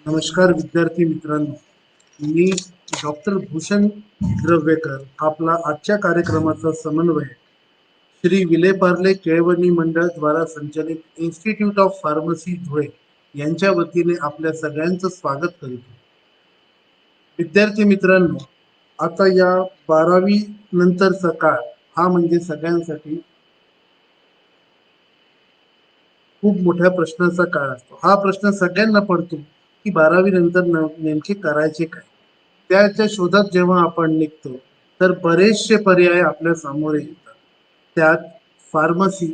नमस्कार विद्यार्थी मित्रांनो, मी डॉक्टर भूषण द्रव्यकर आपला आजच्या कार्यक्रमाचा समन्वय श्री विलेपार्ले केळवणी मंडळ द्वारा संचलित इन्स्टिट्यूट ऑफ फार्मसी धुळे यांच्या वतीने आपल्या सगळ्यांचं स्वागत करीतो. विद्यार्थी मित्रांनो, आता या 12वी नंतरचा काळ हा म्हणजे सगळ्यांसाठी खूप मोठ्या प्रश्नाचा काळ असतो. हा प्रश्न सगळ्यांना पडतो की 12वी नंतर नेमके करायचे काय. त्याच्या शोधात जेव्हा आपण निघतो तर बरेचसे पर्याय आपल्या समोर येतात. त्यात फार्मसी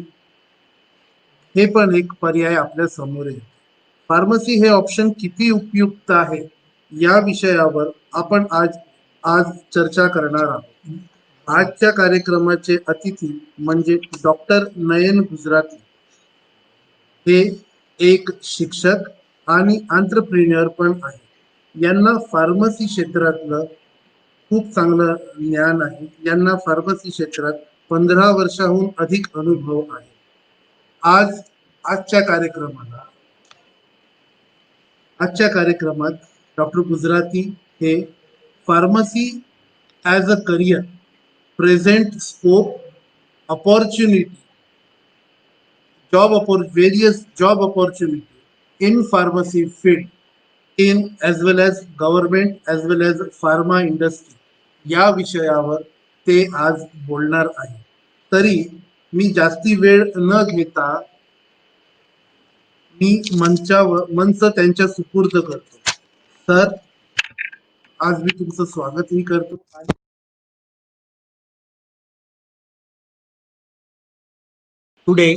हे पण एक पर्याय आपल्या समोर येते. फार्मसी हे ऑप्शन किती उपयुक्त आहे या विषयावर आपण आज आज चर्चा करणार आहोत. आजच्या कार्यक्रमाचे अतिथी म्हणजे डॉक्टर नयन गुजराती. हे एक शिक्षक आणि आंत्रप्रिन्युअर पण आहे. यांना फार्मसी क्षेत्रातलं खूप चांगलं ज्ञान आहे. यांना फार्मसी क्षेत्रात 15 वर्षाहून अधिक अनुभव आहे. आज आजच्या कार्यक्रमाला आजच्या कार्यक्रमात डॉक्टर गुजराती हे pharmacy as a career, present scope, opportunity, various job opportunity in pharmacy field in as well as government as well as pharma industry या विषयावर ते आज बोलणार आहे. तरी मी जास्ती वेळ न घेता मी मंच त्यांच्या सुपूर्द करतो. तर आज मी तुमचं स्वागतही करतो. Today,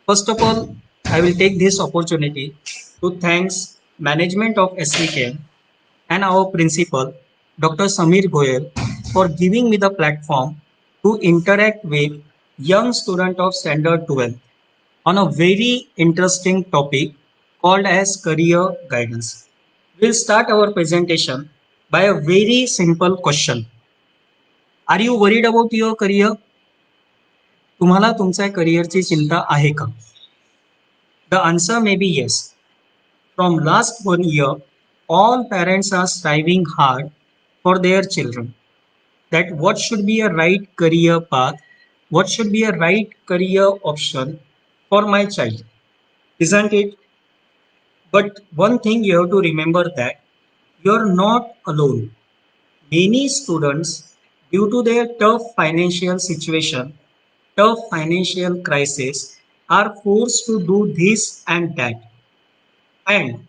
first of all, I will take this opportunity to thanks management of SVKM and our principal, Dr. Samir Goyal, for giving me the platform to interact with young student of standard 12 on a very interesting topic called as career guidance. We'll start our presentation by a very simple question. Are you worried about your career? तुम्हाला तुमच्या करिअरची चिंता आहे का? The answer may be yes. From last 1 year, all parents are striving hard for their children. That what should be a right career path, what should be a right career option for my child, isn't it? But one thing you have to remember that you're not alone. Many students, due to their tough financial situation, tough financial crisis, are forced to do this and that. And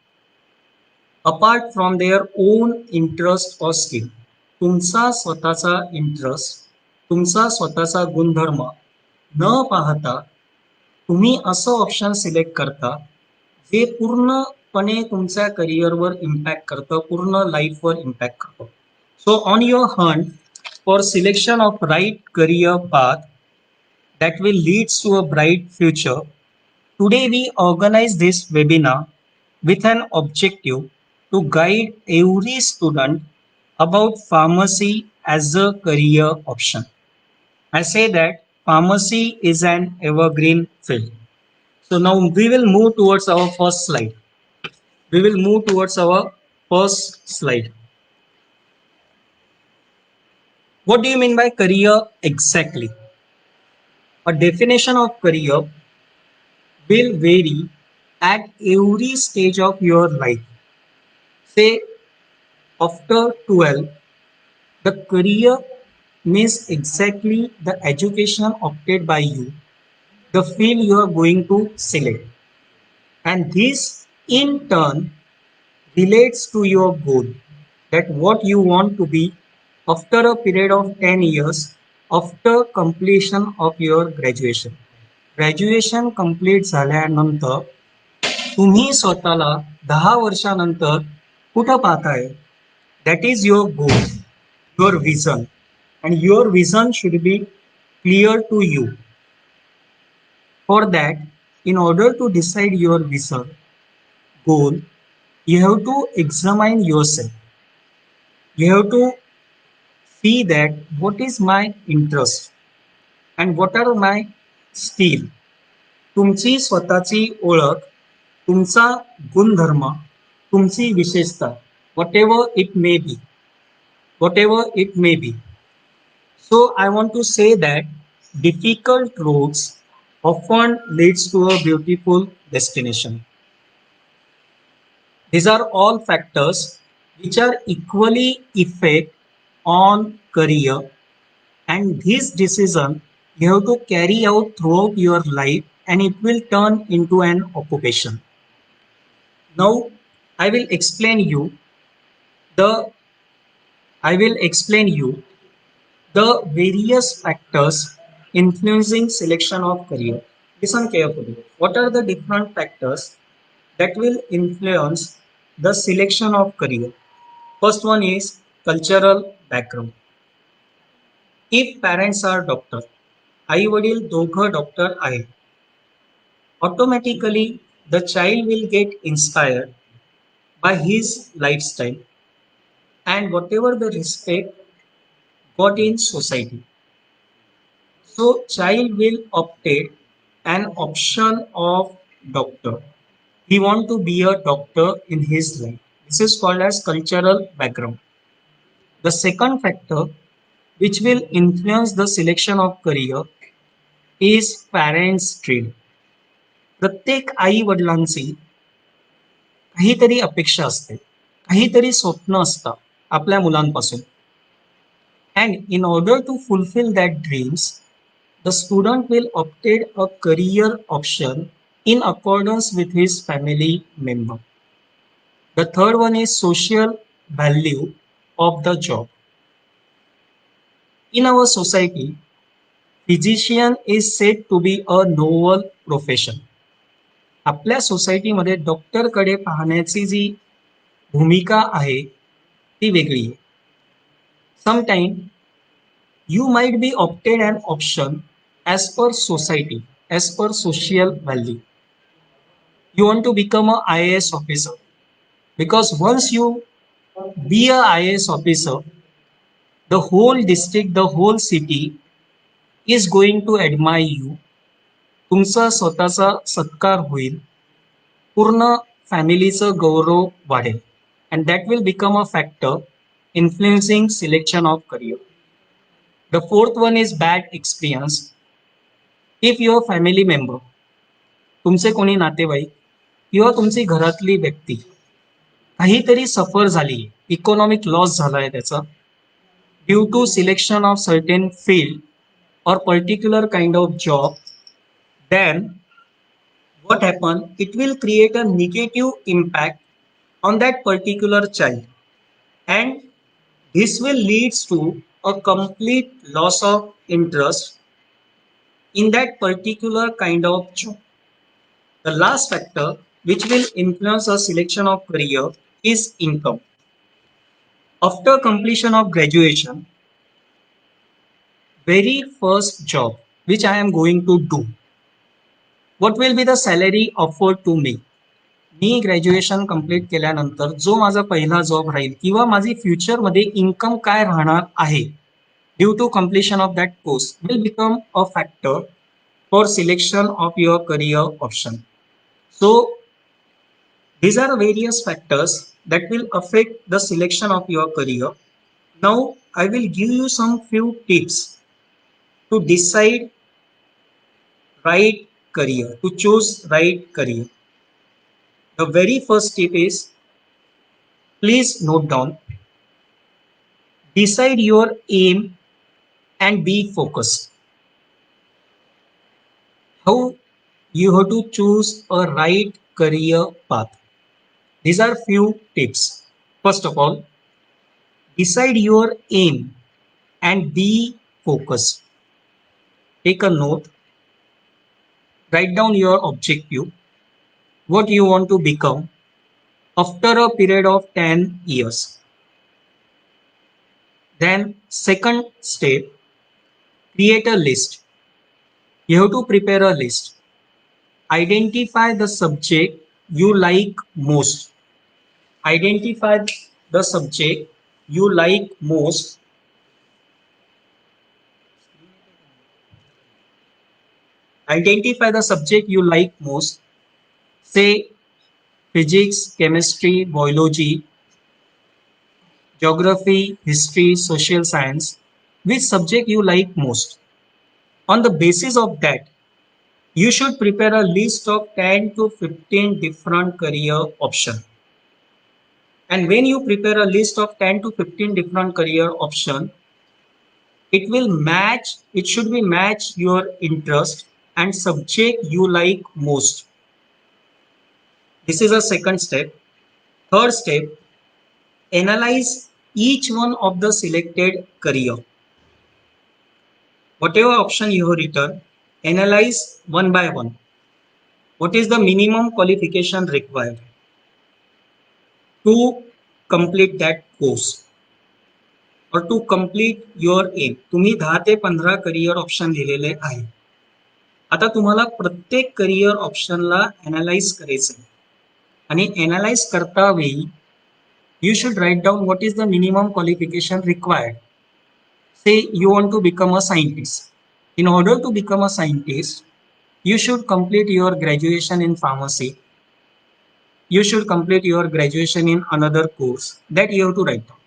apart from their own interest or skill, तुमचा स्वतःचा interest, तुमचा स्वतःचा गुणधर्म न पाहता तुम्ही असं option select करता जे पूर्णपणे तुमच्या करिअरवर इम्पॅक्ट करतं, पूर्ण लाईफवर इम्पॅक्ट करतं. So on your hunt for selection of right career path that will leads to a bright future, today we organize this webinar with an objective to guide every student about pharmacy as a career option. I say that pharmacy is an evergreen field. So now we will move towards our first slide. We will move towards our first slide. What do you mean by career exactly? A definition of career will vary at every stage of your life. Say after 12, the career means exactly the education opted by you, the field you are going to select. And this in turn relates to your goal, that what you want to be after a period of 10 years after completion of your graduation. Graduation complete झाल्यानंतर तुम्ही स्वतःला 10 वर्षानंतर कुठं पाहताय? That is your goal, your vision, and your vision should be clear to you. For that, in order to decide your vision, goal, you have to examine yourself. You have to see that what is my interest and what are my skill. तुमची स्वतःची ओळख, तुमचा गुणधर्म तुमची विशेषता, whatever it may be. So I want to say that difficult roads often leads to a beautiful destination. These are all factors which are equally effect on career, and this decision you have to carry out throughout your life, and it will turn into an occupation. Now I will explain you the I will explain you the various factors influencing selection of career. Listen carefully. What are the different factors that will influence the selection of career? First one is cultural background. If parents are doctor, आई वडील दोघं doctor आहेत, automatically the child will get inspired by his lifestyle and whatever the respect got in society. So child will optate an option of doctor. He want to be a doctor in his life. This is called as cultural background. The second factor which will influence the selection of career is parents' dream. प्रत्येक आई वडिलांची काहीतरी अपेक्षा असते, काहीतरी स्वप्न असतं आपल्या मुलांपासून. And in order to fulfill that dreams, the student will obtain a career option in accordance with his family member. The third one is social value of the job. In our society, physician is said to be a noble profession. आपल्या सोसायटीमध्ये डॉक्टरकडे पाहण्याची जी भूमिका आहे ती वेगळी आहे. Sometime you might be opted an option as per society, as per social value. You want to become a IAS officer because once you be a IAS officer, the whole district, the whole city is going to admire you. तुमचा स्वतःचा सत्कार होईल, पूर्ण फॅमिलीचं गौरव वाढेल, and that will become a factor influencing selection of career. The fourth one is bad experience. If your family member, तुमचे कोणी नातेवाईक किंवा तुमची घरातली व्यक्ती काहीतरी सफर झाली, इकॉनॉमिक लॉस झालाय त्याचा due to selection of certain field or particular kind of job, then what happen? It will create a negative impact on that particular child, and this will leads to a complete loss of interest in that particular kind of job. The last factor which will influence a selection of career is income. After completion of graduation, very first job which I am going to do, what will be the salary offered to me? Me graduation complete केल्यानंतर जो माझा पहिला job राहील किंवा माझी फ्युचरमध्ये income काय राहणार आहे due to completion of that course will become a factor for selection of your career option. So these are various factors that will affect the selection of your career. Now I will give you some few tips to decide right career, to choose right career. The very first tip is, please note down, decide your aim and be focused. How you have to choose a right career path. These are few tips. First of all, decide your aim and be focused. Take a note, write down your objective, what you want to become after a period of 10 years. Then, second step, create a list. You have to prepare a list. Identify the subject you like most. Identify the subject you like most. Identify the subject you like most. Say physics, chemistry, biology, geography, history, social science, which subject you like most. On the basis of that, you should prepare a list of 10 to 15 different career options. And when you prepare a list of 10 to 15 different career options, it should be match your interest and subject you like most. This is a second step. Third step, analyze each one of the selected career. Whatever option you have written, analyze one by one. What is the minimum qualification required to complete that course or to complete your aim? तुम्ही 10 ते 15 career option दिलेले आहे. आता तुम्हाला प्रत्येक career ऑप्शनला analyse करायचं आहे आणि अनालाइज करता वेळी you should write down what is the minimum qualification required. Say you want to become a scientist. In order to become a scientist, you should complete your graduation in pharmacy. You should complete your graduation in another course that you have to write down.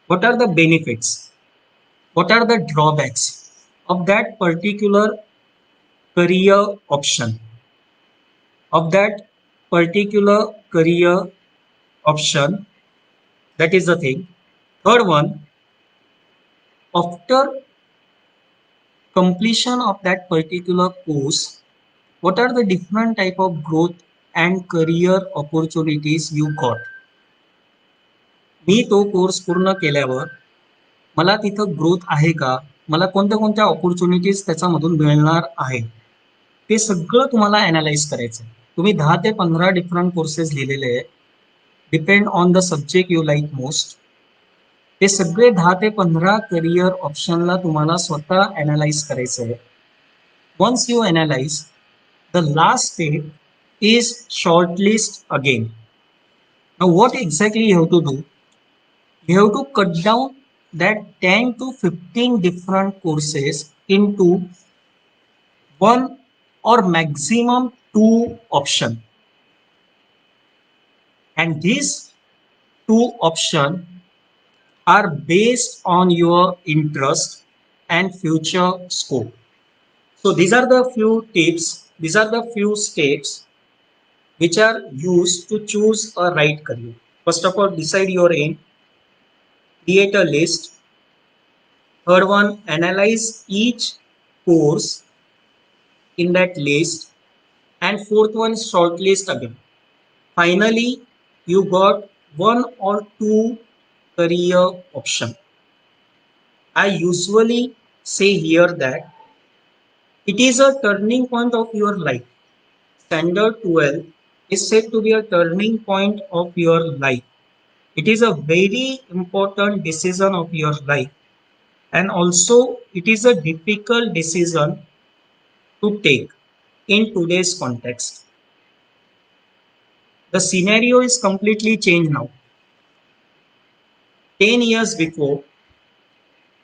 What are the benefits? What are the drawbacks of that particular career option? Of that particular career option, that is the thing. Third one, after completion of that particular course, what are the different type of growth and career opportunities you got? मी तो course पूर्ण केल्यावर मला तिथं growth आहे का, मला कोणत्या कोणत्या ऑपॉर्च्युनिटीज त्याच्यामधून मिळणार आहे, ते सगळं तुम्हाला अनालाइज करायचं. तुम्ही 10 ते 15 डिफरंट कोर्सेस लिहिलेले आहे, depend on the subject you like most. ते सगळे 10 ते 15 करिअर ऑप्शनला तुम्हाला स्वतः अनालाइज करायचं आहे. Once you analyze, the last step is shortlist again. Now, what exactly you have to do? You have to cut down that 10 to 15 different courses into one or maximum two options. And these two options are based on your interest and future scope. So these are the few tips, these are the few steps which are used to choose a right career. First of all, decide your aim, create a list. Third one, analyze each course in that list. And fourth one, shortlist again. Finally, you got one or two career option. I usually say here that it is a turning point of your life. Standard 12 is said to be a turning point of your life. It is a very important decision of your life, and also it is a difficult decision to take in today's context. The scenario is completely changed now. 10 years before,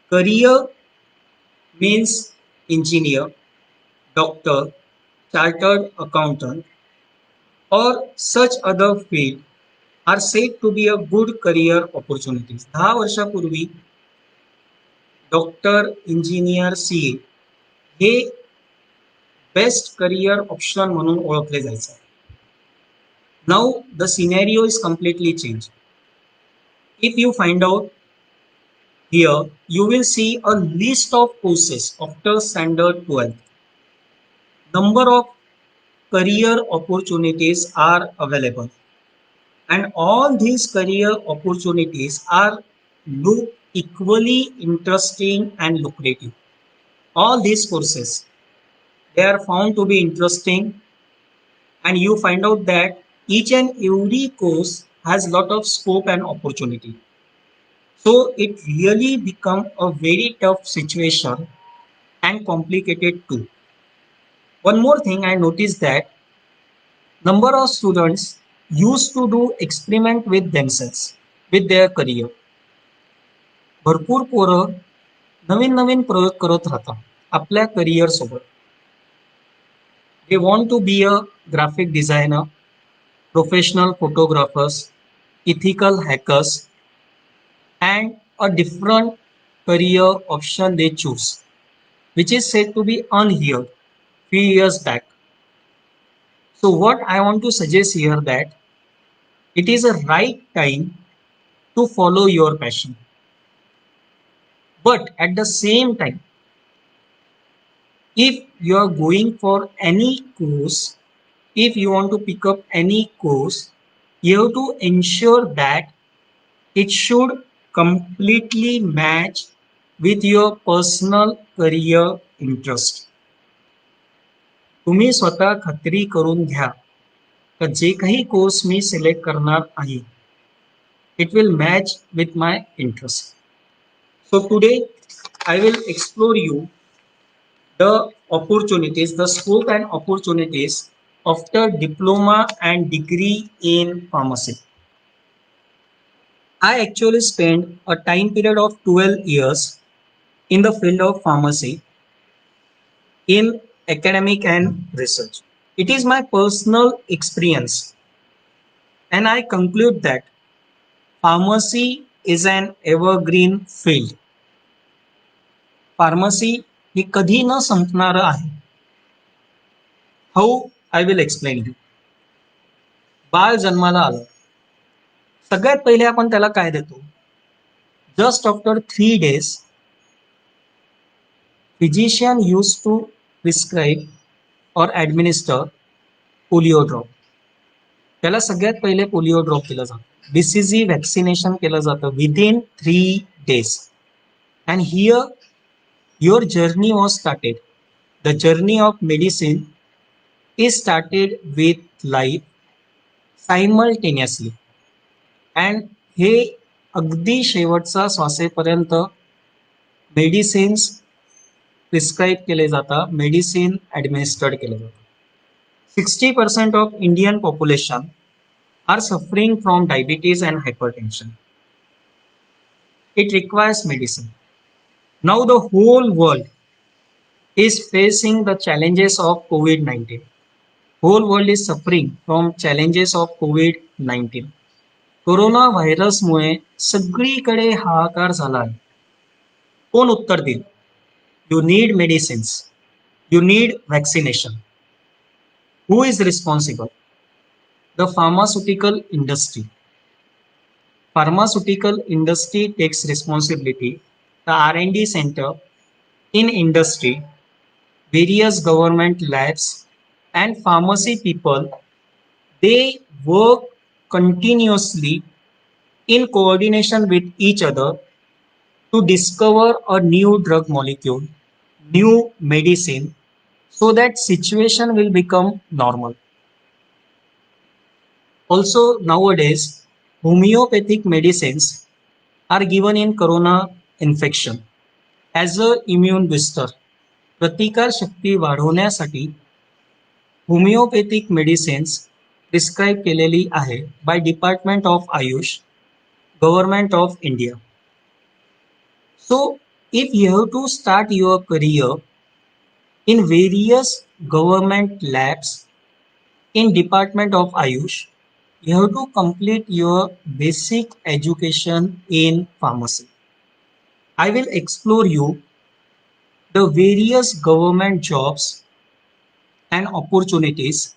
career means engineer, doctor, chartered accountant, or such other field are said to be a good career opportunities. 10 वर्षापूर्वी doctor, engineer, CA हे best career option म्हणून ओळखले जायचे. Now the scenario is completely changed. If you find out here, you will see a list of courses after standard 12. Number of career opportunities are available, and all these career opportunities are look equally interesting and lucrative. All these courses, they are found to be interesting, and you find out that each and every course has lot of scope and opportunity. So it really become a very tough situation and complicated too. One more thing I noticed that number of students used to do experiment with themselves, with their career. भरपूर पोरं नवीन नवीन प्रयोग करत राहतात आपल्या career सोबत. They want to be a graphic designer, professional photographers, ethical hackers, and a different career option they choose, which is said to be unheard few years back. So what I want to suggest here that it is a right time to follow your passion. But at the same time, if you are going for any course, if you want to pick up any course, you have to ensure that it should completely match with your personal career interest. तुम्ही स्वतः खात्री करून घ्या का जे काही course मी select करणार आहे it will match with my interest. So today I will explore you the opportunities, the scope and opportunities after diploma and degree in pharmacy. I actually spent a time period of 12 years in the field of pharmacy in academic and research. It is my personal experience, and I conclude that pharmacy is an evergreen field. Pharmacy ही कधी न संपणार आहे. हाऊ I will explain you. बाळ जन्माला आलं, सगळ्यात पहिले आपण त्याला काय देतो? Just after 3 days physician used to prescribe or administer polio drop. त्याला सगळ्यात पहिले पोलिओ ड्रॉप केलं जातं. बीसीजी वॅक्सिनेशन केलं जातं within 3 days. And here your journey was started. The journey of medicine is started with life simultaneously. And हे अगदी शेवटचा श्वासेपर्यंत medicines prescribe केले जातात, मेडिसिन ॲडमिनिस्टर्ड केले जातात. 60% of Indian population are suffering from diabetes and hypertension. It requires medicine. Now the whole world is facing the challenges of COVID-19. Whole world is suffering from challenges of COVID-19. Corona व्हायरसमुळे सगळीकडे हाहाकार झाला आहे. कोण उत्तर देईल? You need medicines. You need vaccination. Who is responsible? The pharmaceutical industry. Pharmaceutical industry takes responsibility. The R&D center in industry, various government labs, and pharmacy people, they work continuously in coordination with each other to discover a new drug molecule, new medicine, so that situation will become normal. Also nowadays homeopathic medicines are given in corona infection as a immune booster. प्रतिकार शक्ती वाढवण्यासाठी homeopathic medicines prescribe केलेली आहे by department of Ayush, government of India. So if you have to start your career in various government labs in department of Ayush, you have to complete your basic education in pharmacy. I will explore you the various government jobs and opportunities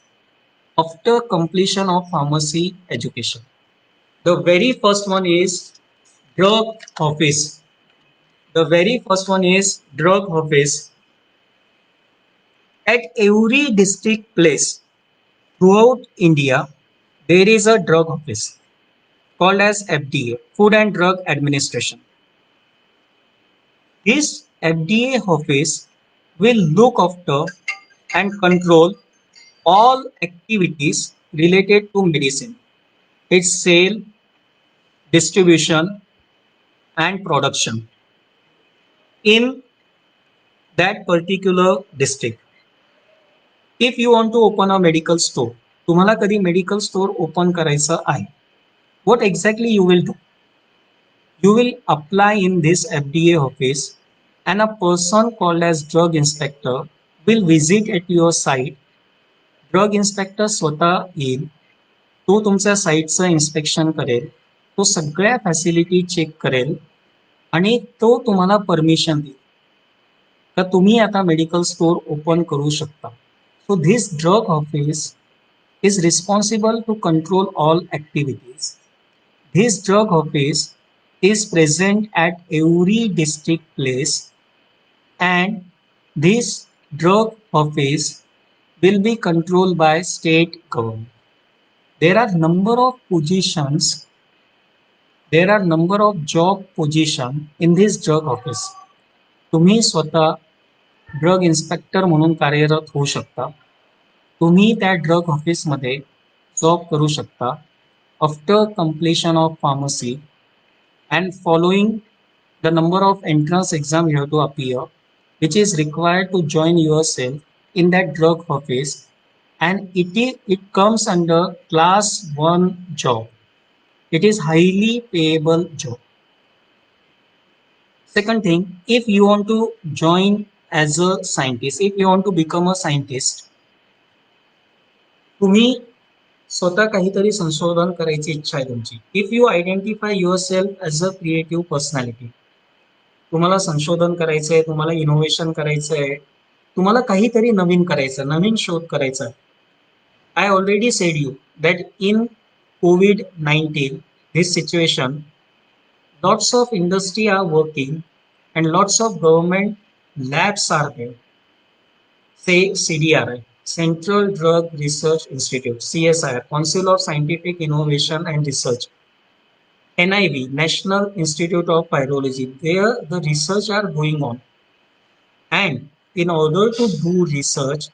after completion of pharmacy education. The very first one is drug office. The very first one is drug office. At every district place throughout India, there is a drug office called as FDA, Food and Drug Administration. This FDA office will look after and control all activities related to medicine, its sale, distribution, and production in that particular district. If you want to open a medical store, तुम्हाला कधी medical store open करायचं आहे, what exactly you will do? You will apply in this FDA office and a person called as drug inspector will visit at your site. Drug inspector स्वतः येईल, तो तुमच्या साईटचं inspection करेल, तो सगळ्या फॅसिलिटी चेक करेल आणि तो तुम्हाला परमिशन देईल का तुम्ही आता मेडिकल स्टोअर ओपन करू शकता. So this drug office is responsible to control all activities. This drug office is present at every district place, and this drug office will be controlled by state government. There are number of positions, there are number of job position in this drug office. तुम्ही स्वतः drug inspector म्हणून कार्यरत होऊ शकता. तुम्ही त्या drug ऑफिसमध्ये job करू शकता after completion of pharmacy and following the number of entrance exam you have to appear, which is required to join yourself in that drug office, and it comes under class 1 job. It is highly payable job. Second thing, if you want to join as a scientist, if you want to become a scientist, तुम्ही स्वतः काहीतरी संशोधन करायची इच्छा आहे तुमची. If you identify your self as a creative personality, तुम्हाला संशोधन करायचं आहे, तुम्हाला इनोव्हेशन करायचं आहे, तुम्हाला काहीतरी नवीन करायचं, नवीन शोध करायचा आहे. I already said you that in COVID-19 this situation, lots of industry are working and lots of government labs are there. Say CDRI, Central Drug Research Institute, CSIR, Council of Scientific Innovation and Research, NIV, National Institute of Virology. There the research are going on. And in order to do research,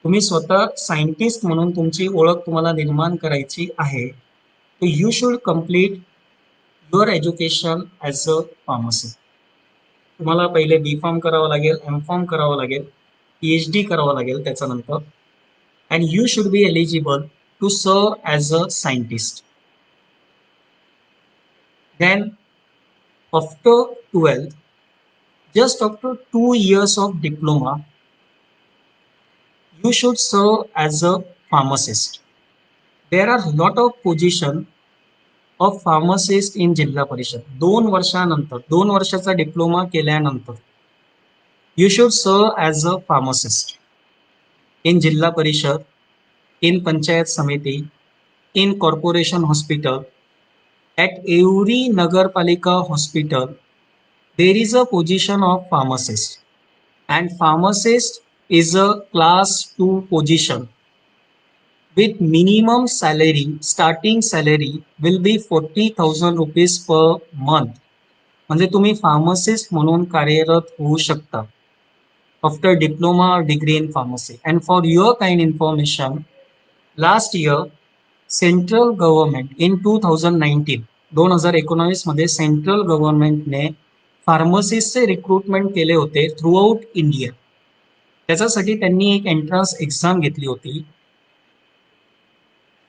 तुम्ही स्वतः scientist म्हणून तुमची ओळख तुम्हाला निर्माण करायची आहे, तर you should complete your education as a pharmacy. तुम्हाला पहिले B.Pharm करावं लागेल, M.Pharm करावं लागेल, PhD करावं लागेल त्याच्यानंतर, and you should be eligible to serve as a scientist. Then after 12th, just after 2 years of diploma, you should serve as a pharmacist. There are lot of position of pharmacist in जिल्हा परिषद. 2 वर्षानंतर, 2 वर्षाचा diploma केल्यानंतर you should serve as a pharmacist in जिल्हा परिषद, in panchayat समिती, in corporation hospital, at every nagarpalika hospital there is a position of pharmacist, and pharmacist is a class 2 position with minimum salary, starting salary will be 40,000 rupees per month. म्हणजे तुम्ही pharmacist म्हणून कार्यरत होऊ शकता after diploma or degree in pharmacy. And for your kind information, last year central government in 2019 मध्ये central गव्हर्नमेंटने फार्मसिस्टचे recruitment केले होते थ्रू आउट इंडिया. त्याच्यासाठी त्यांनी एक एंट्रन्स एक्झाम घेतली होती.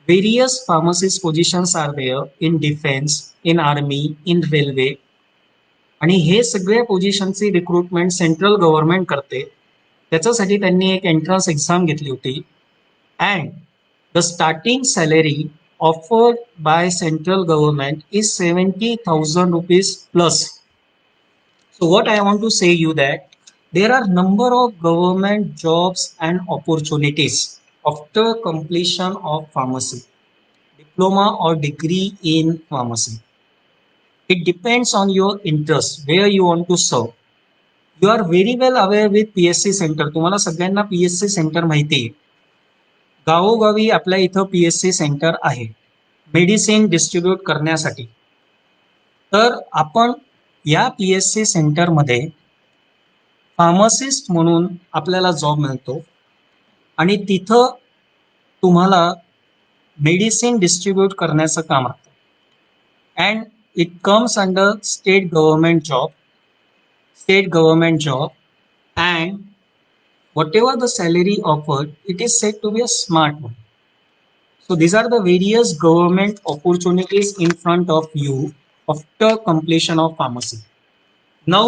Various pharmacist positions are there in defence, in army, in railway, आणि हे सगळ्या पोझिशनची रिक्रुटमेंट सेंट्रल गव्हर्नमेंट करते. त्याच्यासाठी त्यांनी एक एंट्रन्स एक्झाम घेतली होती. And the starting salary offered by central government is 70,000 rupees plus. So what I want to say you that there are number of government jobs and opportunities after completion of pharmacy, diploma or degree in pharmacy. It depends on your interest, where you want to serve. You are very well aware with PSC center. तुम्हाला सगळ्यांना PSC center माहिती आहे. गावोगावी आपल्या इथं PSC centre आहे medicine distribute करण्यासाठी. तर आपण या PSC सेंटरमध्ये फार्मासिस्ट म्हणून आपल्याला जॉब मिळतो आणि तिथं तुम्हाला मेडिसिन डिस्ट्रीब्यूट करण्याचं काम असतं. And it comes under state government job, and whatever the salary offered, it is said to be a smart one. So these are the various government opportunities in front of you after completion of pharmacy. Now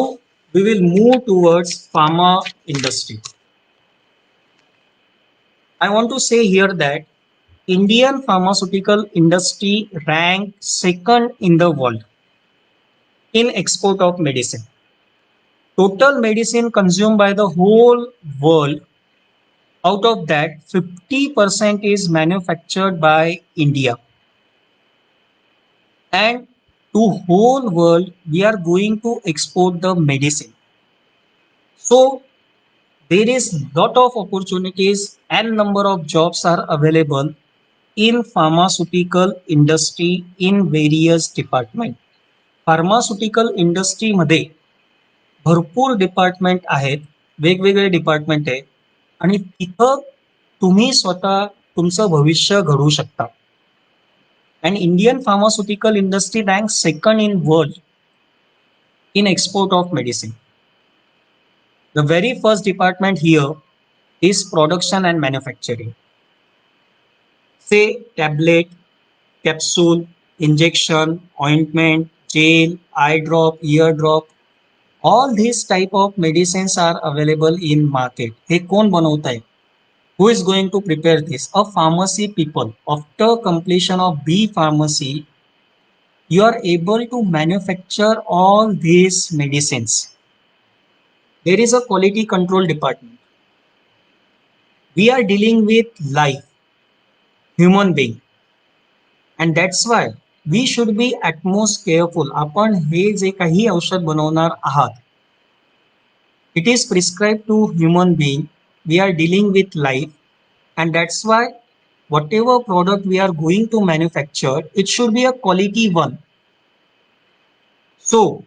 we will move towards pharma industry. I want to say here that Indian pharmaceutical industry ranked second in the world in export of medicine. Total medicine consumed by the whole world, out of that 50% is manufactured by India. And to whole world we are going to export the medicine. So there is lot of opportunities and number of jobs are available in pharmaceutical industry in various department. Pharmaceutical इंडस्ट्रीमध्ये भरपूर department आहेत, वेगवेगळे department आहे आणि तिथं तुम्ही स्वतः तुमचं भविष्य घडवू शकता. And Indian pharmaceutical industry rank second in world in export of medicine. The very first department here is production and manufacturing. Say tablet, capsule, injection, ointment, gel, eye drop, ear drop. All these type of medicines are available in market. हे कोण बनवत आहे? Who is going to prepare this? A pharmacy people. After completion of B pharmacy, you are able to manufacture all these medicines. There is a quality control department. We are dealing with life, human being, and that's why we should be at most careful. आपण हे जे काही औषध बनवणार आहात, it is prescribed to human being. We are dealing with life, and that's why whatever product we are going to manufacture, it should be a quality one. So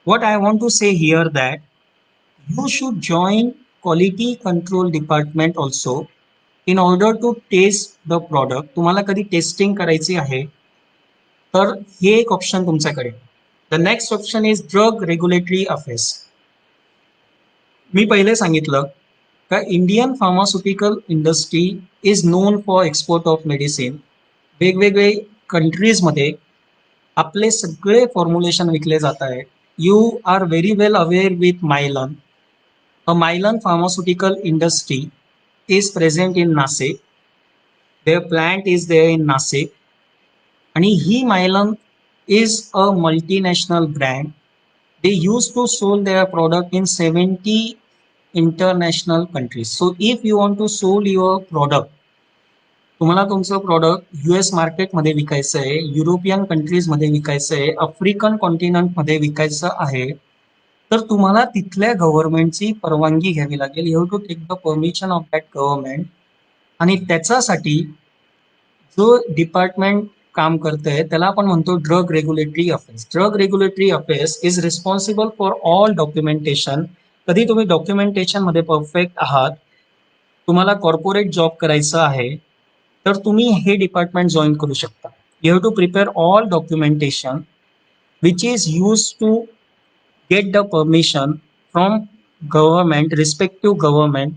what I want to say here that you should join quality control department also in order to test the product. तुम्हाला कधी testing करायची आहे तर हे एक option तुमच्याकडे. The next option is drug regulatory affairs. मी पहिले सांगितलं का Indian pharmaceutical industry is known for export of medicine. वेगवेगळे कंट्रीजमध्ये आपले सगळे फॉर्म्युलेशन विकले जात आहे. You are very well aware with Mylan. A Mylan pharmaceutical industry is present in Nashik. Their plant is there in Nashik. And he Mylan is a multinational brand. They used to sell their product in 70 international countries. So if you want to sell your product, तुम्हाला तुमचं product US मार्केटमध्ये विकायचं आहे, European कंट्रीजमध्ये विकायचं आहे, African कॉन्टिनेंटमध्ये विकायचं आहे, तर तुम्हाला तिथल्या गव्हर्नमेंटची परवानगी घ्यावी लागेल. You have to take the permission of that government. आणि त्याच्यासाठी जो डिपार्टमेंट काम करतंय त्याला आपण म्हणतो drug regulatory affairs. Drug regulatory affairs is responsible for all documentation. कधी तुम्ही डॉक्युमेंटेशन मध्ये परफेक्ट आहात, तुम्हाला कॉर्पोरेट जॉब करायचा आहे, तर तुम्ही हे डिपार्टमेंट जॉईन करू शकता. You have to prepare all documentation which is use to get the permission from government, respective government,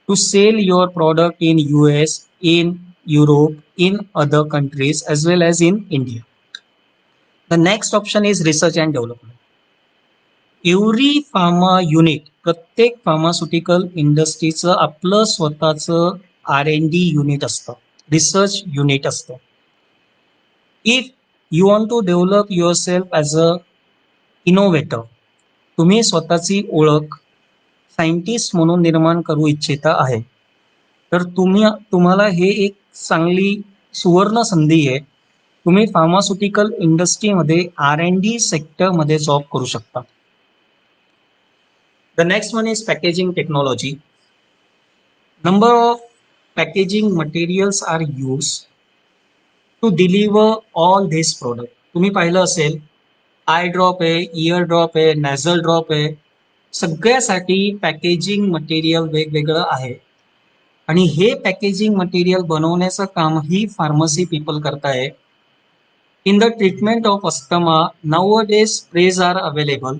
to sell your product in US, in Europe, in other countries as well as in India. The next option is research and development. Every pharma unit, प्रत्येक pharmaceutical इंडस्ट्रीचं आपलं स्वतःचं R&D unit असतं, research unit असतं. If you want to develop your self as a innovator, तुम्ही स्वतःची ओळख scientist म्हणून निर्माण करू इच्छिता आहे, तर तुम्हाला हे एक चांगली सुवर्ण संधी आहे. तुम्ही फार्मास्युटिकल इंडस्ट्रीमध्ये R&D सेक्टरमध्ये जॉब करू शकता. The next one is packaging technology. Number of packaging materials are use to deliver all this product. तुम्ही पाहिलं असेल आय ड्रॉप आहे, इयर ड्रॉप आहे, नॅझल ड्रॉप आहे, सगळ्यासाठी पॅकेजिंग मटेरियल वेगवेगळं आहे. आणि हे पॅकेजिंग मटेरियल बनवण्याचं कामही फार्मसी पीपल करताय. In the treatment of asthma nowadays sprays are available.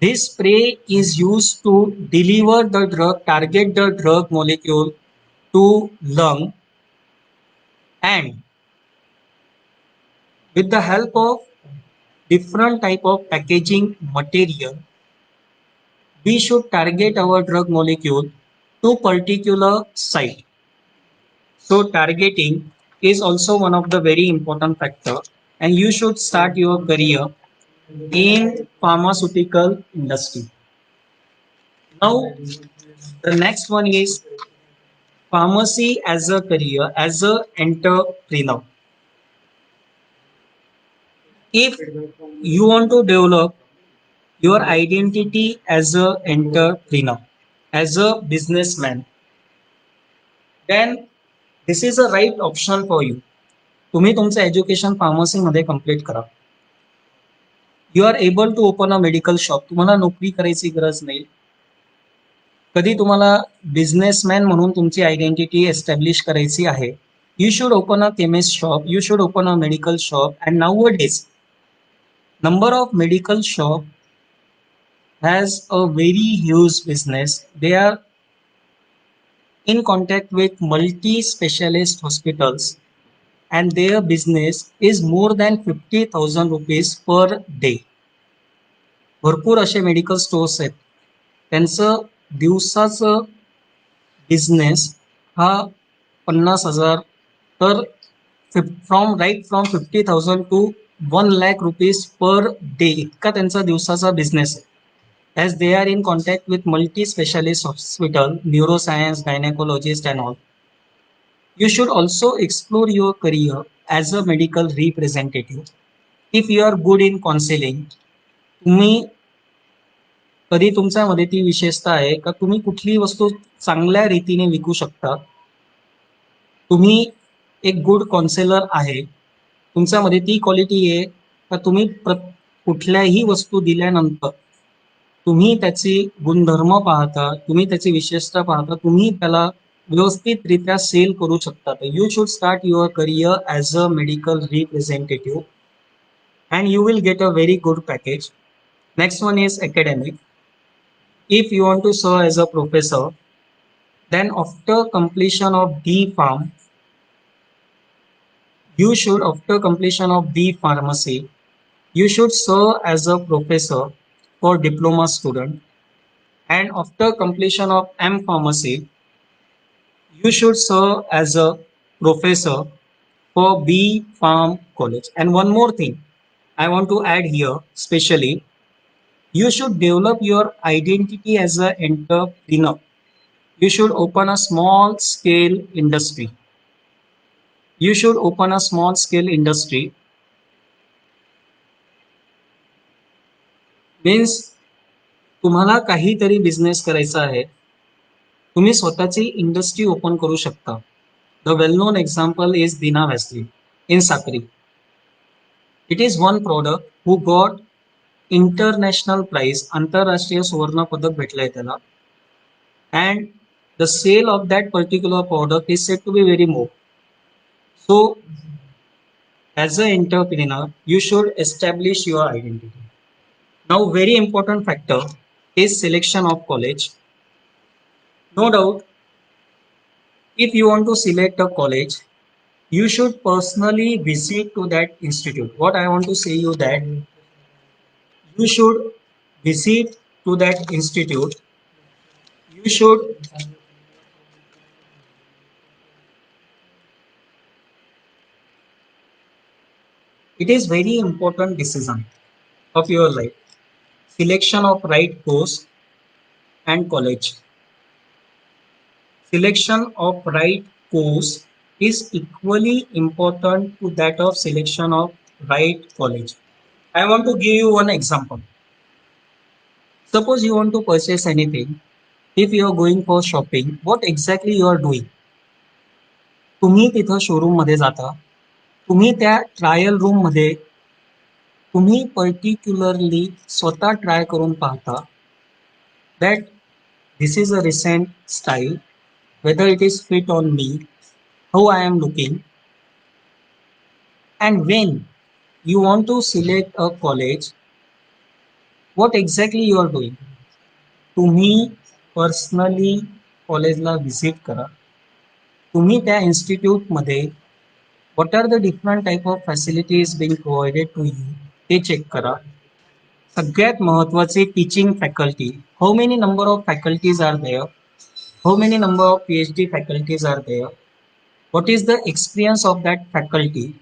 This spray is used to deliver the drug, target the drug molecule to lung, and with the help of different type of packaging material, we should target our drug molecule to particular site. So targeting is also one of the very important factor, and you should start your career in pharmaceutical industry. Now the next one is pharmacy as a career, as a entrepreneur. If you want to develop your identity as a entrepreneur, as a businessman, then this is a right option for you. तुम्ही तुमचं education फार्मसीमध्ये complete करा. You are able to open a medical shop. तुम्हाला नोकरी करायची गरज नाही. कधी तुम्हाला बिझनेसमॅन म्हणून तुमची आयडेंटिटी एस्टॅब्लिश करायची आहे, you should open a chemist shop, you should open a medical shop. And now a days number of medical shop has a very huge business. They are in contact with multi-specialist hospitals, and their business is more than 50,000 rupees per day. भरपूर असे medical stores आहेत, त्यांचं दिवसाचं business हा 50,000 तर from 50,000 to 1 lakh rupees per day इतका त्यांचा दिवसाचा बिझनेस आहे. As they are in contact with multi-specialist hospital, neuroscience, gynecologist and all. You should also explore your career as a medical representative. If you are good in counseling, तुम्ही कधी तुमच्यामध्ये ती विशेषता आहे का तुम्ही कुठलीही वस्तू चांगल्या रीतीने विकू शकता. तुम्ही एक गुड काउन्सिलर आहे, तुमच्यामध्ये ती क्वालिटी आहे का तुम्ही कुठल्याही वस्तू दिल्यानंतर तुम्ही त्याची गुणधर्म पाहता, तुम्ही त्याची विशेषता पाहता, तुम्ही त्याला व्यवस्थितरित्या सेल करू शकता. You should start your career as a medical representative and you will get a very good package. Next one is academic. If you want to serve as a professor, then after completion of B Pharm, after completion of B Pharmacy, you should serve as a professor for diploma student. And after completion of M Pharmacy, you should serve as a professor for B Pharm College. And one more thing I want to add here, especially, you should develop your identity as an entrepreneur. You should open a small scale industry. You should open a small scale industry. Means तुम्हाला काहीतरी business करायचा आहे, तुम्ही स्वतःची industry open करू शकता. The well known example is Dina Vaseline in Sakri. It is one product who got international prize, आंतरराष्ट्रीय सुवर्ण पदक भेटलंय त्याला. And the sale of that particular product is said to be very more. So as an entrepreneur, you should establish your identity. Now very important factor is selection of college. No doubt, if you want to select a college, you should personally visit to that institute. What I want to say you that you should visit to that institute. You should it is very important decision of your life. Selection of right course and college. Selection of right course is equally important to that of selection of right college. I want to give you one example. Suppose you want to purchase anything. If you are going for shopping, what exactly you are doing? तुम्ही तिथं showroom मध्ये जाता, तुम्ही त्या trial room मध्ये तुम्ही particularly स्वतः try करून पाहता that this is a recent style, whether it is fit on me, how I am looking. And when you want to select a college, what exactly you are doing? तुम्ही personally कॉलेजला visit करा. तुम्ही त्या इन्स्टिट्यूटमध्ये what are the different type of facilities being provided to you ते check करा. सगळ्यात महत्वाचे teaching faculty. How many number of faculties are there, how many number of PhD faculties are there, what is the experience of that faculty,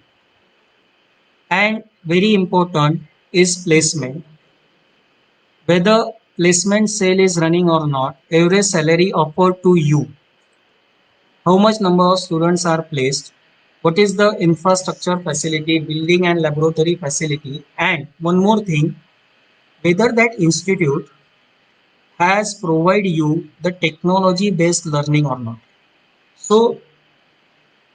and very important is placement, whether placement sale is running or not, average salary offered to you, how much number of students are placed, what is the infrastructure facility, building and laboratory facility, and one more thing, whether that institute has provided you the technology based learning or not. So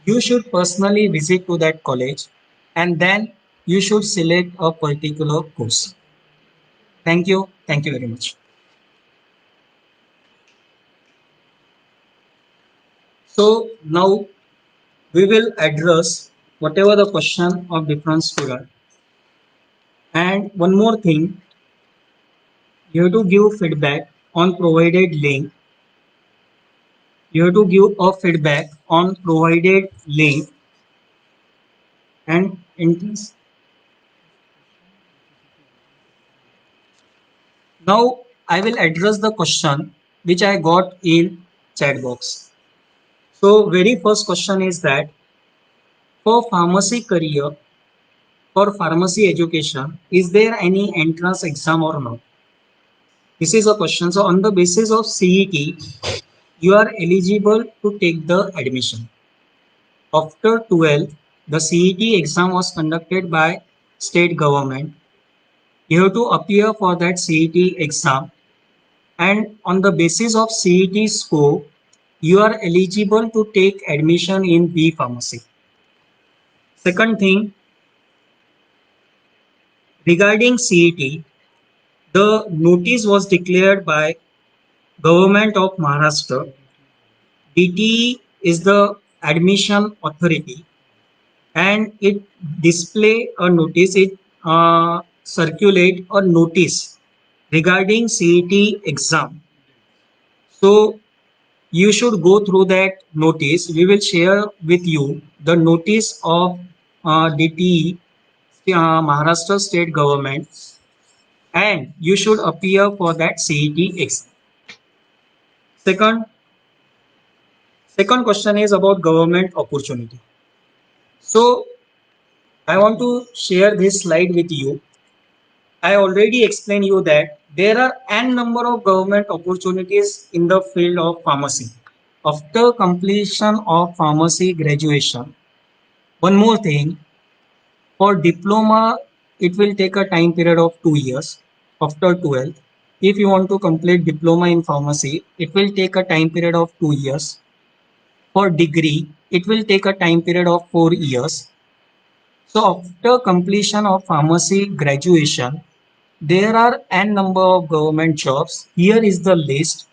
you should personally visit to that college and then you should select a particular course. Thank you. Thank you very much. So now we will address whatever the question of different student. And one more thing, you have to give feedback on provided link. You have to give a feedback on provided link and interest. Now I will address the question which I got in chat box. So very first question is that for pharmacy career, for pharmacy education, is there any entrance exam or not? This is a question. So on the basis of CET, you are eligible to take the admission. After 12th, the CET exam was conducted by state government. You have to appear for that CET exam, and on the basis of CET score, you are eligible to take admission in B Pharmacy. Second thing, regarding CET, the notice was declared by Government of Maharashtra. DTE is the admission authority, and it display a notice, it circulate a notice regarding CET exam. So you should go through that notice. We will share with you the notice of DTE, Maharashtra State Government, and you should appear for that CET exam. Second question is about government opportunity. So I want to share this slide with you. I already explained you that there are n number of government opportunities in the field of pharmacy. After completion of pharmacy graduation, one more thing, for diploma, it will take a time period of 2 years after 12th. If you want to complete diploma in pharmacy, it will take a time period of 2 years. For degree, it will take a time period of 4 years. So after completion of pharmacy graduation, there are n number of government jobs. Here is the list.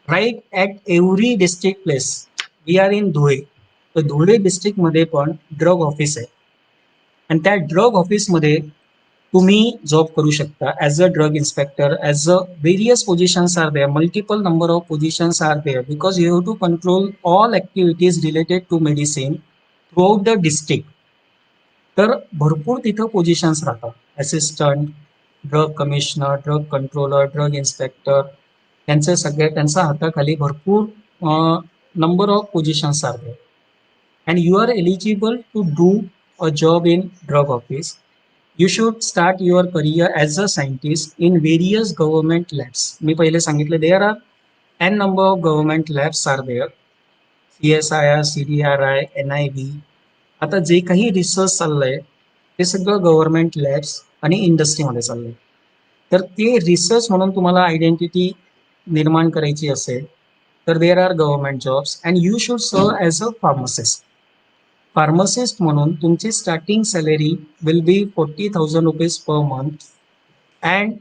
Right at every district place. We are in Dhule. तर Dhule district मध्ये पण drug office आहे. आणि त्या drug office मध्ये तुम्ही job करू शकता as a drug inspector, as a various positions are there, multiple number of positions are there, because you have to control all activities related to medicine throughout the district. तर भरपूर तिथं positions राहतात. Assistant, drug commissioner, drug controller, drug inspector, त्यांच्या हाताखाली भरपूर number of positions are there, and you are eligible to do a job in drug office. You should start your career as a scientist in various government labs. मी पहिले सांगितले there are n number of government labs are there. CSIR, CDRI, NIV. आता जे काही research चाललंय ते सगळं government labs आणि इंडस्ट्रीमध्ये चाललंय. तर ते रिसर्च म्हणून तुम्हाला आयडेंटिटी निर्माण करायची असेल तर there are government jobs and you should serve as a pharmacist. Pharmacist म्हणून तुमची starting salary will be 40,000 rupees per month, and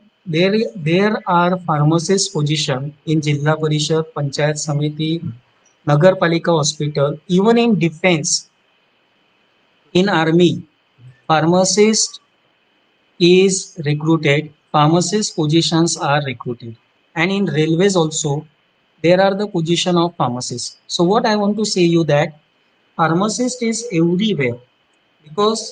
there are pharmacist position in Zilla Parishad, panchayat samiti, Nagarpalika hospital, even in defence, in army, pharmacist is recruited, pharmacist positions are recruited, and in railways also there are the position of pharmacist. So what I want to say you that pharmacist is everywhere, because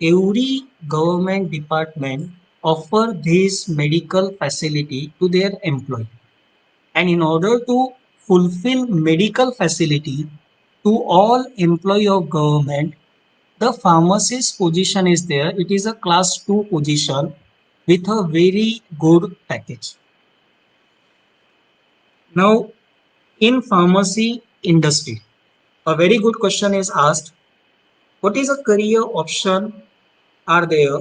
every government department offer this medical facility to their employee, and in order to fulfill medical facility, to all employee of government, the pharmacist position is there. It is a class 2 position with a very good package. Now, in pharmacy industry, a very good question is asked. What is a career option are there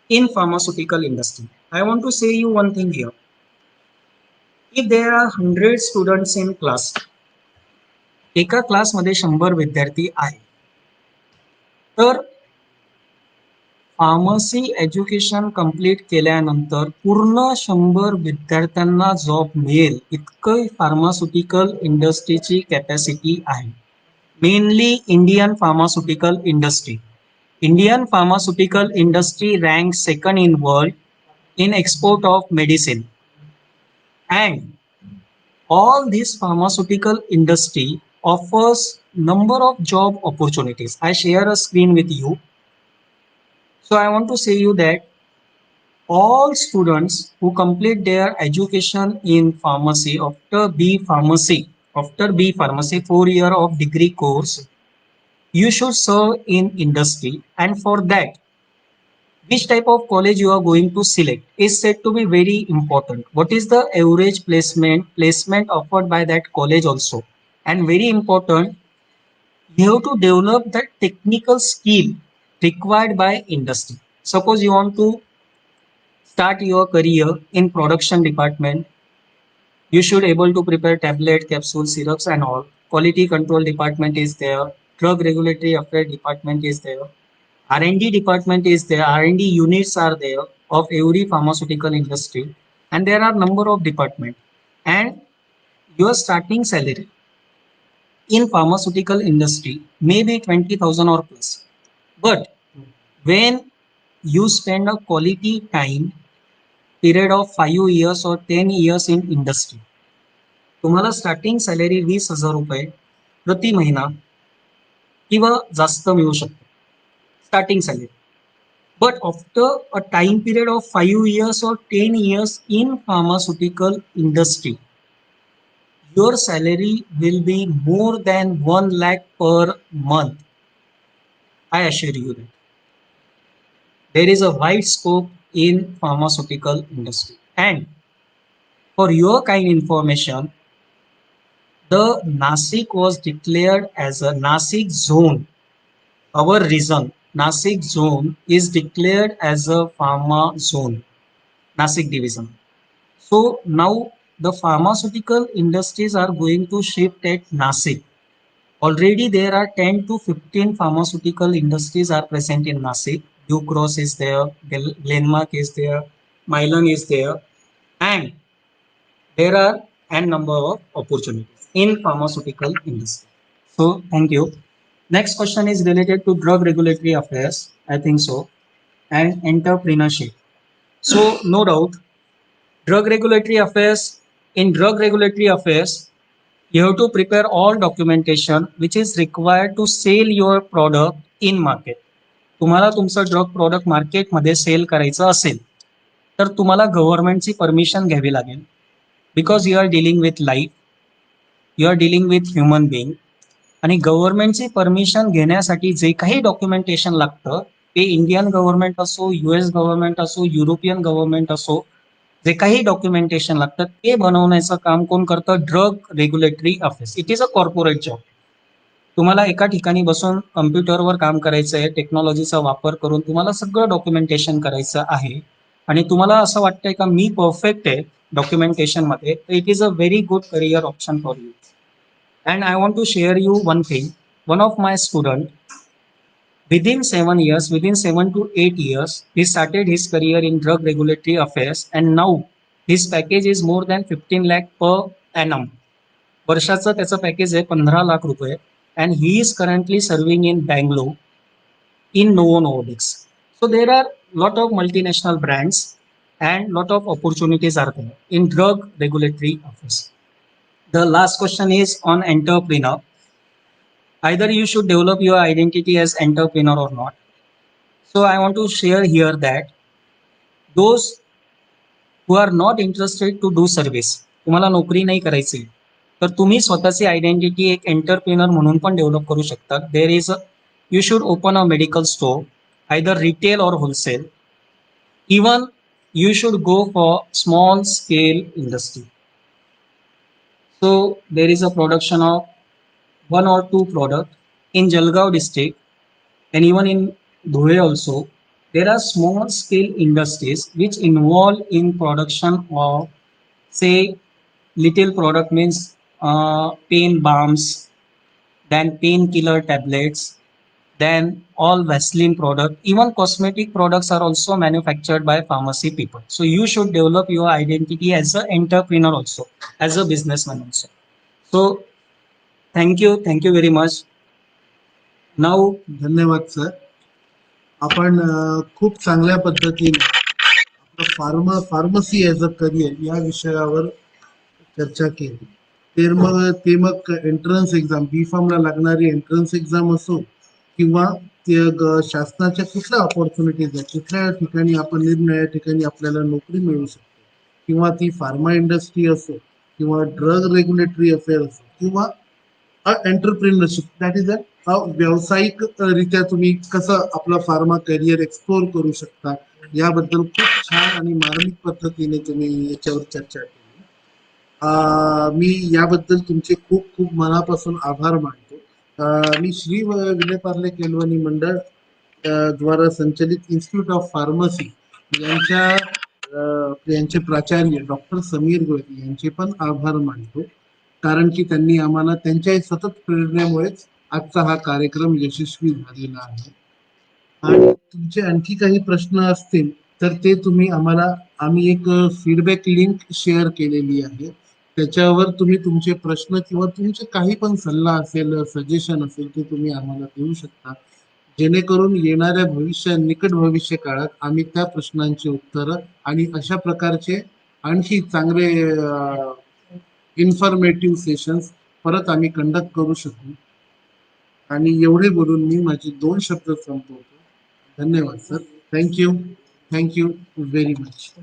in pharmaceutical industry? I want to say you one thing here. If there are 100 students in class, एका क्लासमध्ये 100 विद्यार्थी आहे, तर pharmacy education complete केल्यानंतर पूर्ण 100 विद्यार्थ्यांना job मिळेल इतकं फार्मास्युटिकल इंडस्ट्रीची कॅपॅसिटी आहे. Mainly Indian pharmaceutical industry. Indian pharmaceutical industry ranks second in world in export of medicine, and all this pharmaceutical industry offers number of job opportunities. I share a screen with you. So I want to say you that all students who complete their education in pharmacy after B Pharmacy 4 year of degree course, you should serve in industry, and for that which type of college you are going to select is said to be very important. What is the average placement offered by that college also, and very important, you have to develop that technical skill required by industry. Suppose you want to start your career in production department, you should able to prepare tablet, capsule, syrups and all. Quality control department is there, drug regulatory affairs department is there, R&D department is there, R&D units are there of every pharmaceutical industry, and there are number of department, and your starting salary in pharmaceutical industry may be 20,000 or plus. But when you spend a quality time period of 5 years or 10 years in industry, तुम्हाला starting salary 20,000 रुपये प्रति महिना किंवा जास्त मिळू शकते starting salary. But after a time period of 5 years or 10 years in pharmaceutical industry, your salary will be more than 1 lakh per month. I assure you that. There is a wide scope in pharmaceutical industry. And for your kind information, the Nasik was declared as a Nasik zone. Our region, Nasik zone, is declared as a pharma zone, Nasik division. So now the pharmaceutical industries are going to shift at Nasik. Already there are 10 to 15 pharmaceutical industries are present in Nasik. Blue Cross is there, Glenmark is there, Mylan is there, and there are n number of opportunities in pharmaceutical industry. So thank you. Next question is related to drug regulatory affairs, I think so, and entrepreneurship. So no doubt, drug regulatory affairs, in drug regulatory affairs, you have to prepare all documentation which is required to sell your product in market. तुम्हाला तुमचं drug product मार्केटमध्ये cell करायचं असेल तर तुम्हाला गव्हर्नमेंटची permission घ्यावी लागेल, because you are dealing with life, you are dealing with human being. आणि गव्हर्नमेंटची परमिशन घेण्यासाठी जे काही डॉक्युमेंटेशन लागतं ते इंडियन गव्हर्नमेंट असो, US गव्हर्नमेंट असो, युरोपियन गव्हर्नमेंट असो, जे काही डॉक्युमेंटेशन लागतं ते बनवण्याचं काम कोण करतं? Drug regulatory affairs. It is a corporate job. तुम्हाला एका ठिकाणी बसून कम्प्युटरवर काम करायचं आहे, टेक्नॉलॉजीचा वापर करून तुम्हाला सगळं डॉक्युमेंटेशन करायचं आहे, आणि तुम्हाला असं वाटतंय का मी परफेक्ट आहे डॉक्युमेंटेशन मध्ये, तर it is a very good career option for you. And I want to share you one thing. One of my student, within 7 years, within 7 to 8 years, he started his career in drug regulatory affairs, and now his package is more than 15 lakh per annum. वर्षाचं त्याचं package आहे 15 लाख रुपये, and he is currently serving in Bangalore in Novo Nordisk. So there are lot of multinational brands and lot of opportunities are there in drug regulatory affairs. The last question is on entrepreneur. Either you should develop your identity as entrepreneur or not. So I want to share here that those who are not interested to do service, तुम्हाला नोकरी नाही करायची, तर तुम्ही स्वतःची identity एक entrepreneur म्हणून पण डेव्हलप करू शकता. There is you should open a medical store, either retail or wholesale. Even you should go for small scale industry. So there is a production of one or two product in Jalgaon district, and even in Dhule also. There are small scale industries which involve in production of, say, little product means pain balms, then painkiller tablets, then all Vaseline product, even cosmetic products are also manufactured by pharmacy people. So you should develop your identity as an entrepreneur also, as a businessman also. So thank you very much. Now, धन्यवाद sir. आपण खूप चांगल्या पद्धतीने आपलं pharmacy as a career या विषयावर चर्चा केली. ते मग एंट्रन्स एक्झाम, बी फॉर्मला लागणारी एंट्रन्स एक्झाम असो किंवा ते शासनाच्या कुठल्या ऑपॉर्च्युनिटीज आहेत, कुठल्या ठिकाणी आपण निरनिराळ्या ठिकाणी आपल्याला नोकरी मिळू शकते, किंवा ती फार्मा इंडस्ट्री असो किंवा ड्रग रेग्युलेटरी अफेअर असो किंवा एंटरप्रिनरशिप, दॅट इज अ व्यावसायिक रित्या तुम्ही कसं आपलं फार्मा करिअर एक्सप्लोर करू शकता, याबद्दल खूप छान आणि मार्मिक पद्धतीने तुम्ही याच्यावर चर्चा केली. मी याबद्दल तुमचे खूप खूप मनापासून आभार मानतो. मी श्री विले पार्ले केलवणी मंडळ द्वारा संचलित इन्स्टिट्यूट ऑफ फार्मसी यांच्या यांचे प्राचार्य डॉक्टर समीर गोयते यांचे पण आभार मानतो, कारण की त्यांनी आम्हाला त्यांच्या सतत प्रेरणेमुळेच आजचा हा कार्यक्रम यशस्वी झालेला आहे. आणि तुमचे आणखी काही प्रश्न असतील तर ते तुम्ही आम्हाला, आम्ही एक फीडबॅक लिंक शेअर केलेली आहे, त्याच्यावर तुम्ही तुमचे प्रश्न किंवा तुमचे काही पण सल्ला असेल, सजेशन असेल, ते तुम्ही आम्हाला देऊ शकता, जेणेकरून येणाऱ्या निकट भविष्य काळात आम्ही त्या प्रश्नांची उत्तरं आणि अशा प्रकारचे आणखी चांगले इन्फॉर्मेटिव्ह सेशन्स परत आम्ही कंडक्ट करू शकू. आणि एवढे बोलून मी माझे 2 शब्द संपवतो. धन्यवाद sir. Thank you. Thank you very much.